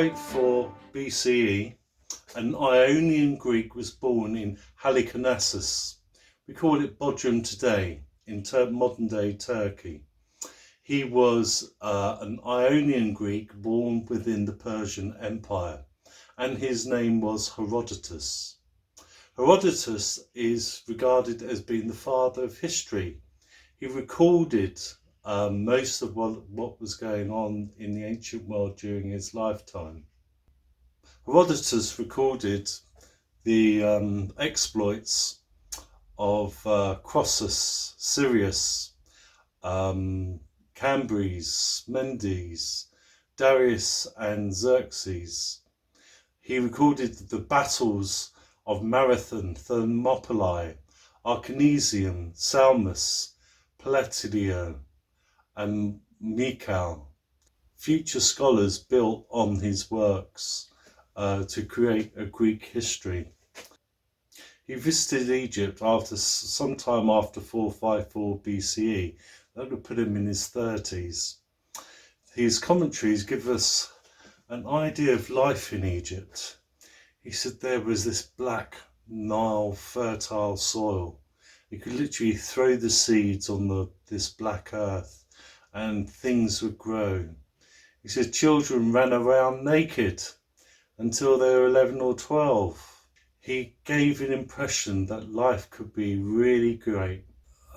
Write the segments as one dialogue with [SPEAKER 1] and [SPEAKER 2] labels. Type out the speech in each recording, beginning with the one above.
[SPEAKER 1] 484 BCE, an Ionian Greek was born in Halicarnassus. We call it Bodrum today, in modern day Turkey. He was an Ionian Greek born within the Persian Empire, and his name was Herodotus. Herodotus is regarded as being the father of history. He recorded most of what was going on in the ancient world during his lifetime. Herodotus recorded the exploits of Croesus, Sirius, Cambrys, Mendes, Darius and Xerxes. He recorded the battles of Marathon, Thermopylae, Arcanesium, Salmus, Platidio and Mycale. Future scholars built on his works to create a Greek history. He visited Egypt sometime after 454 BCE. That would put him in his 30s. His commentaries give us an idea of life in Egypt. He said there was this black Nile fertile soil. You could literally throw the seeds on this black earth and things would grow. He said children ran around naked until they were 11 or 12. He gave an impression that life could be really great.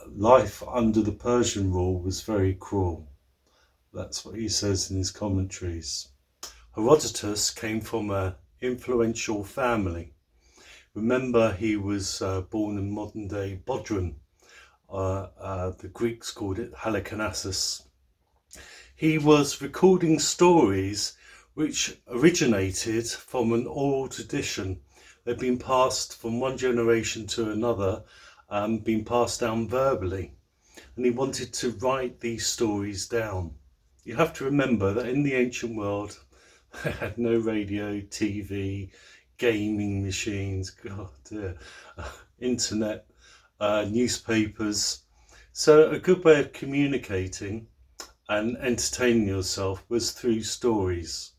[SPEAKER 1] Life under the Persian rule was very cruel. That's what he says in his commentaries. Herodotus came from an influential family. Remember, he was born in modern day Bodrum. The Greeks called it Halicarnassus. He was recording stories which originated from an oral tradition. They've been passed from one generation to another, been passed down verbally. And he wanted to write these stories down. You have to remember that in the ancient world, they had no radio, TV, gaming machines, God dear, internet, newspapers. So a good way of communicating and entertaining yourself was through stories.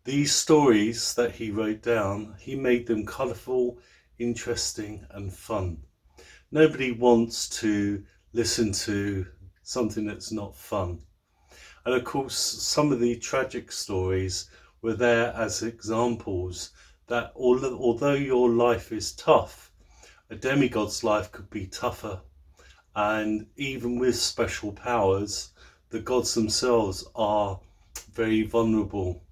[SPEAKER 1] These stories that he wrote down, he made them colourful, interesting and fun. Nobody wants to listen to something that's not fun. And of course, some of the tragic stories were there as examples that although your life is tough, a demigod's life could be tougher. And even with special powers, the gods themselves are very vulnerable.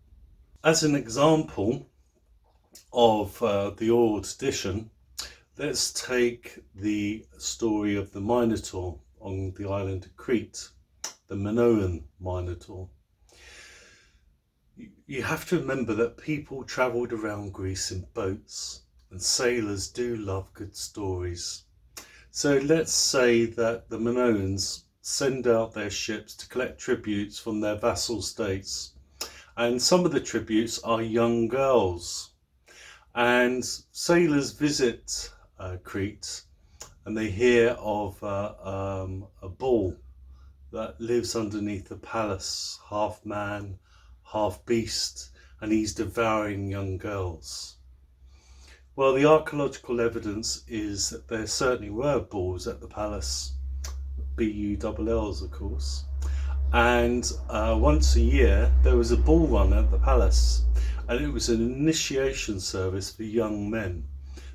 [SPEAKER 1] As an example of the oral tradition, let's take the story of the Minotaur on the island of Crete, the Minoan Minotaur. You have to remember that people travelled around Greece in boats, and sailors do love good stories. So let's say that the Minoans send out their ships to collect tributes from their vassal states. And some of the tributes are young girls. And sailors visit Crete and they hear of a bull that lives underneath the palace, half man, half beast, and he's devouring young girls. Well, the archaeological evidence is that there certainly were bulls at the palace, B-U-L-Ls of course. And once a year there was a bull run at the palace, and it was an initiation service for young men.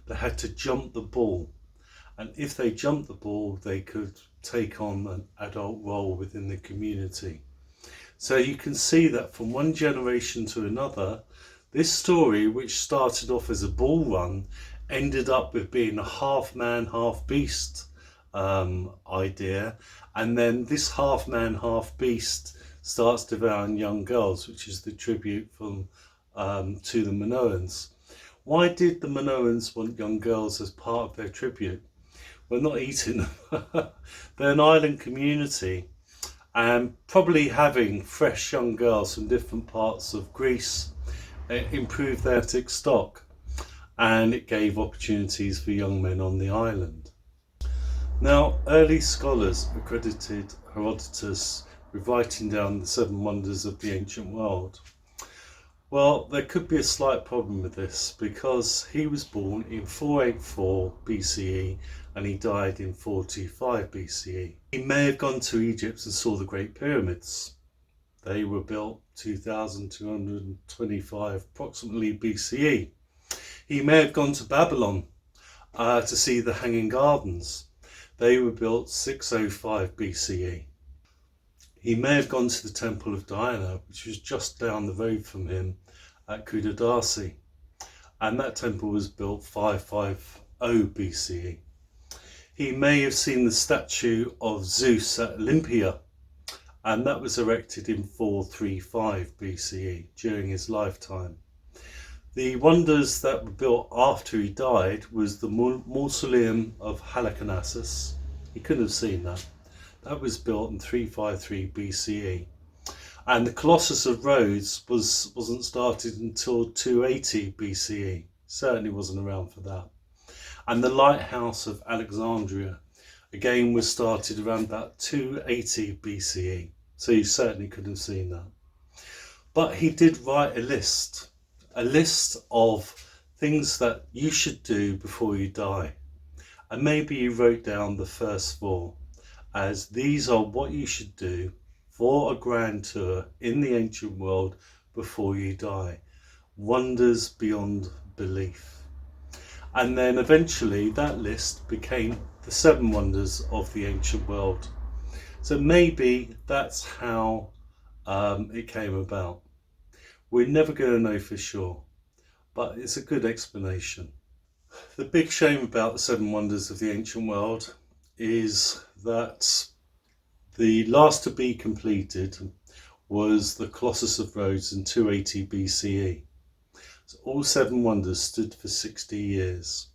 [SPEAKER 1] They had to jump the bull, and if they jumped the bull they could take on an adult role within the community. So you can see that from one generation to another, this story, which started off as a bull run, ended up with being a half man half beast idea, and then this half man half beast starts devouring young girls, which is the tribute from to the Minoans. Why did the Minoans want young girls as part of their tribute? Well, not eating them. They're an island community, and probably having fresh young girls from different parts of Greece improved their genetic stock, and it gave opportunities for young men on the island. Now, early scholars accredited Herodotus with writing down the 7 wonders of the ancient world. Well, there could be a slight problem with this because he was born in 484 BCE and he died in 425 BCE. He may have gone to Egypt and saw the Great Pyramids. They were built 2225 approximately BCE. He may have gone to Babylon to see the Hanging Gardens. They were built 605 BCE. He may have gone to the Temple of Diana, which was just down the road from him at Herodotus, and that temple was built 550 BCE. He may have seen the statue of Zeus at Olympia, and that was erected in 435 BCE during his lifetime. The wonders that were built after he died was the Mausoleum of Halicarnassus. He couldn't have seen that. That was built in 353 BCE. And the Colossus of Rhodes wasn't started until 280 BCE. Certainly wasn't around for that. And the Lighthouse of Alexandria, again, was started around about 280 BCE. So you certainly couldn't have seen that. But he did write a list of things that you should do before you die. And maybe you wrote down the first four, as these are what you should do for a grand tour in the ancient world before you die. Wonders beyond belief. And then eventually that list became the 7 wonders of the ancient world. So maybe that's how it came about. We're never going to know for sure, but it's a good explanation. The big shame about the 7 wonders of the ancient world is that the last to be completed was the Colossus of Rhodes in 280 BCE. So all 7 wonders stood for 60 years.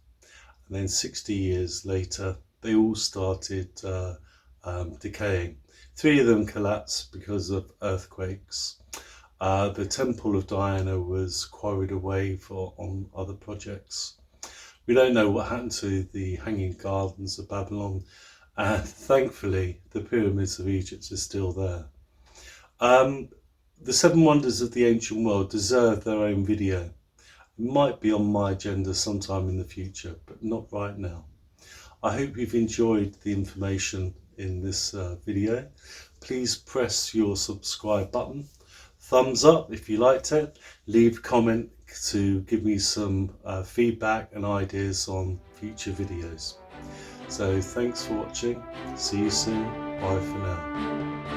[SPEAKER 1] And then 60 years later, they all started decaying. 3 of them collapsed because of earthquakes. The Temple of Diana was quarried away on other projects. We don't know what happened to the Hanging Gardens of Babylon, and thankfully the Pyramids of Egypt are still there. The 7 wonders of the ancient world deserve their own video. It might be on my agenda sometime in the future, but not right now. I hope you've enjoyed the information in this video. Please press your subscribe button. Thumbs up if you liked it. Leave a comment to give me some feedback and ideas on future videos. So thanks for watching. See you soon. Bye for now.